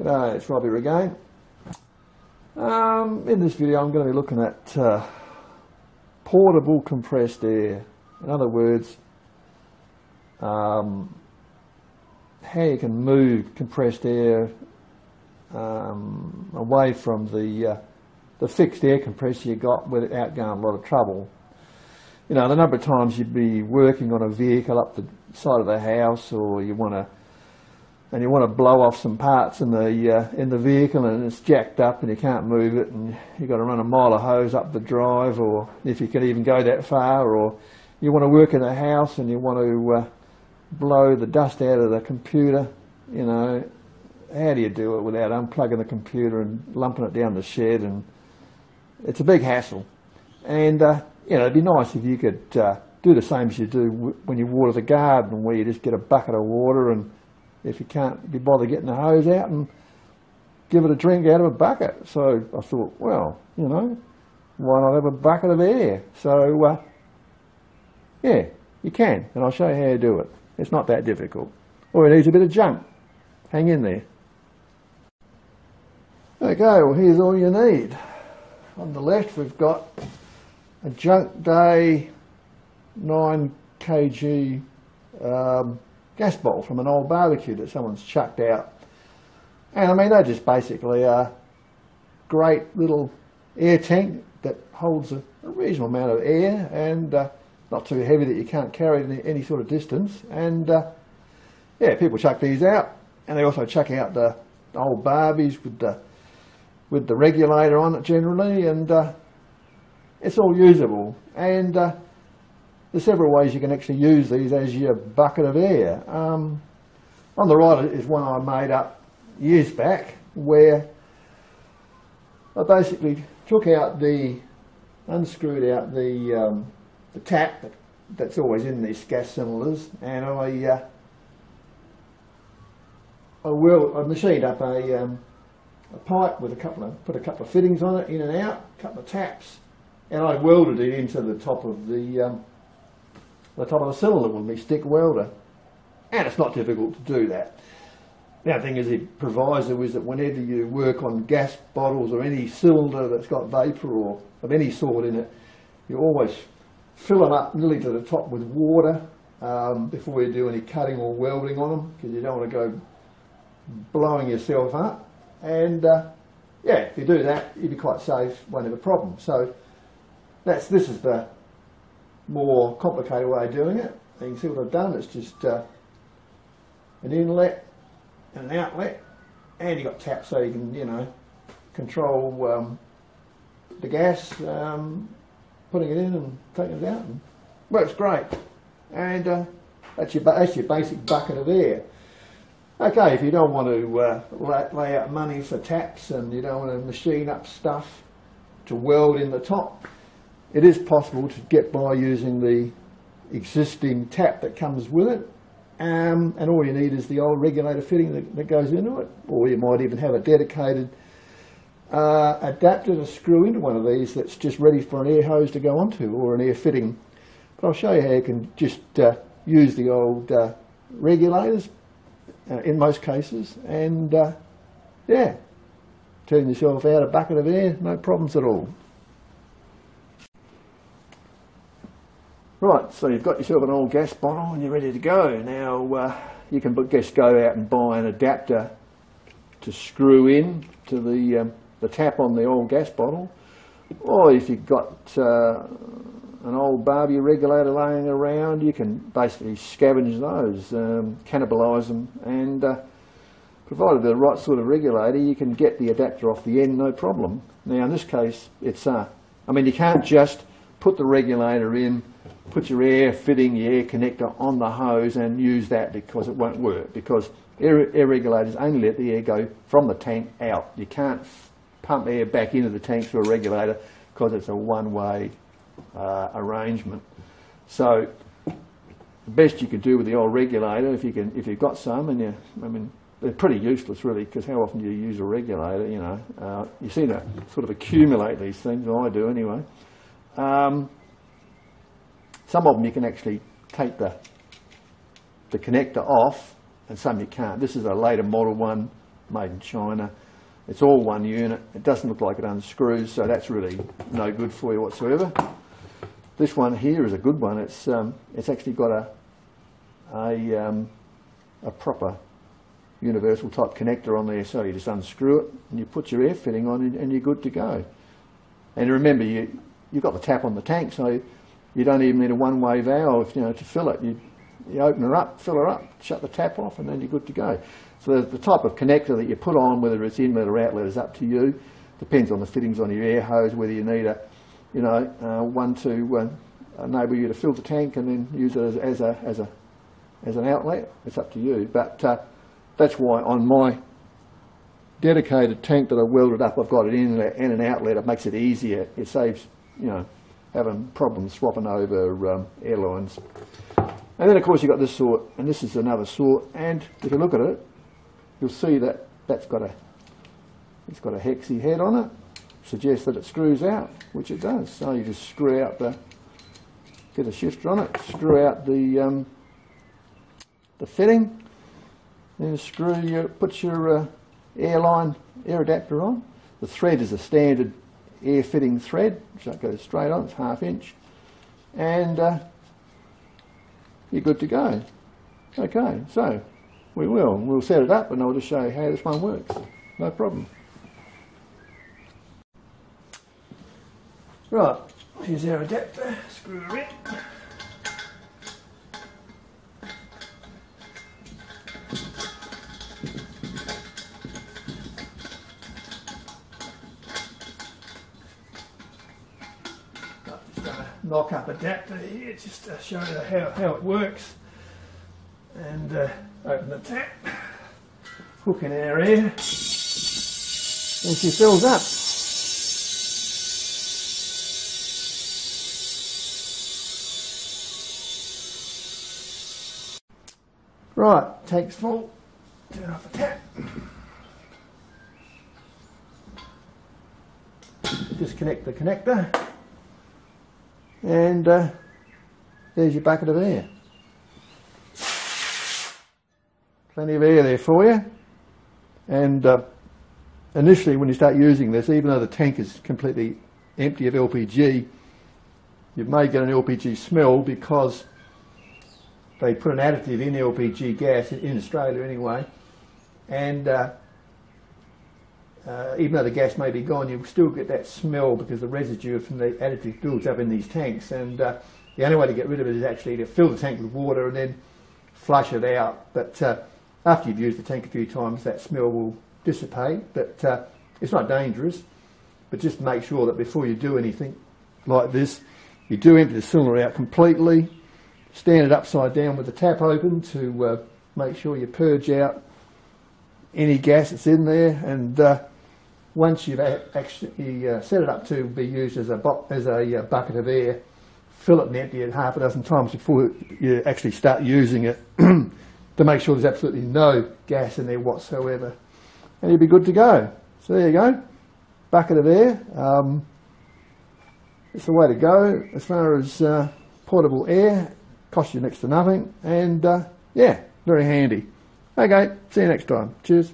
G'day, it's Robbie again. In this video I'm going to be looking at portable compressed air. In other words, how you can move compressed air away from the fixed air compressor you got without going a lot of trouble. You know, the number of times you'd be working on a vehicle up the side of the house, or you want to blow off some parts in the vehicle and it's jacked up and you can't move it, and you've got to run a mile of hose up the drive, or if you can even go that far, or you want to work in a house and you want to blow the dust out of the computer. You know, how do you do it without unplugging the computer and lumping it down the shed? And it's a big hassle. And you know, it'd be nice if you could do the same as you do when you water the garden, where you just get a bucket of water, and if you can't be bothered getting the hose out, and give it a drink out of a bucket. So I thought, well, you know, why not have a bucket of air? So yeah, you can, and I'll show you how to do it. It's not that difficult. All it needs is a bit of junk. Hang in there. Okay, well, here's all you need. On the left we've got a Junk Day 9 kg gas bottle from an old barbecue that someone's chucked out. And I mean, they're just basically a great little air tank that holds a reasonable amount of air, and not too heavy that you can't carry it any sort of distance. And yeah, people chuck these out, and they also chuck out the old Barbies with the regulator on it generally, and it's all usable. And there's several ways you can actually use these as your bucket of air. On the right is one I made up years back, where I basically unscrewed out the tap that's always in these gas cylinders, and I machined up a pipe with put a couple of fittings on it, in and out, a couple of taps, and I welded it into the top of the cylinder with my stick welder. And it's not difficult to do that. The other thing is, the proviso is that whenever you work on gas bottles or any cylinder that's got vapour or of any sort in it, you always fill them up nearly to the top with water before you do any cutting or welding on them, because you don't want to go blowing yourself up. And yeah, if you do that, you'll be quite safe, won't have a problem. So this is the more complicated way of doing it. You can see what I've done. It's just an inlet and an outlet, and you've got taps so you can, you know, control the gas, putting it in and taking it out, and works great. And that's your basic bucket of air. Okay, if you don't want to lay out money for taps, and you don't want to machine up stuff to weld in the top, it is possible to get by using the existing tap that comes with it, and all you need is the old regulator fitting that goes into it, or you might even have a dedicated adapter to screw into one of these that's just ready for an air hose to go onto, or an air fitting. But I'll show you how you can just use the old regulators in most cases, and yeah, turn yourself out a bucket of air, no problems at all. Right, so you've got yourself an old gas bottle and you're ready to go. Now you can just go out and buy an adapter to screw in to the tap on the old gas bottle, or if you've got an old Barbie regulator laying around, you can basically scavenge those, cannibalise them, and provided the right sort of regulator, you can get the adapter off the end, no problem. Now in this case, it's I mean, you can't just put the regulator in, put your air fitting, your air connector on the hose and use that, because it won't work, because air regulators only let the air go from the tank out. You can't pump air back into the tank through a regulator, because it's a one-way arrangement. So the best you could do with the old regulator, if you've got some, and I mean, they're pretty useless really, because how often do you use a regulator? You know, you seem to sort of accumulate these things, or I do anyway. Some of them you can actually take the connector off, and some you can't. This is a later model one made in China. It's all one unit. It doesn't look like it unscrews, so that's really no good for you whatsoever. This one here is a good one. It's actually got a proper universal type connector on there, so you just unscrew it and you put your air fitting on and you're good to go. And remember, you've got the tap on the tank, so you don't even need a one-way valve, to fill it. You open her up, fill her up, shut the tap off, and then you're good to go. So the type of connector that you put on, whether it's inlet or outlet, is up to you. Depends on the fittings on your air hose, whether you need one to enable you to fill the tank and then use it as an outlet. It's up to you. But that's why on my dedicated tank that I welded up, I've got an inlet and an outlet. It makes it easier. It saves, having problems swapping over airlines. And then of course you've got this sort, and this is another sort, and if you look at it, you'll see that it's got a hexy head on it. Suggests that it screws out, which it does. So you just screw out get a shifter on it, screw out the fitting, then put your air adapter on. The thread is a standard air fitting thread, so it goes straight on, it's 1/2 inch, and you're good to go. Okay, so we'll set it up and I'll just show you how this one works. No problem. Right, here's our adapter, screw her in. Knock up adapter here just to show you how it works, and open the tap, hook in our air, and she fills up. Right, tank's full, turn off the tap, disconnect the connector. And there's your bucket of air. Plenty of air there for you. And initially when you start using this, even though the tank is completely empty of LPG, you may get an LPG smell because they put an additive in LPG gas, in Australia anyway, and even though the gas may be gone, you still get that smell because the residue from the additive builds up in these tanks, and the only way to get rid of it is actually to fill the tank with water and then flush it out. But after you've used the tank a few times, that smell will dissipate. But it's not dangerous, but just make sure that before you do anything like this, you do empty the cylinder out completely, stand it upside down with the tap open to make sure you purge out any gas that's in there, and once you've actually set it up to be used as a bucket of air, fill it and empty it 6 times before you actually start using it to make sure there's absolutely no gas in there whatsoever, and you'll be good to go. So there you go, bucket of air. It's the way to go as far as portable air. Costs you next to nothing, and yeah, very handy. Okay, see you next time. Cheers.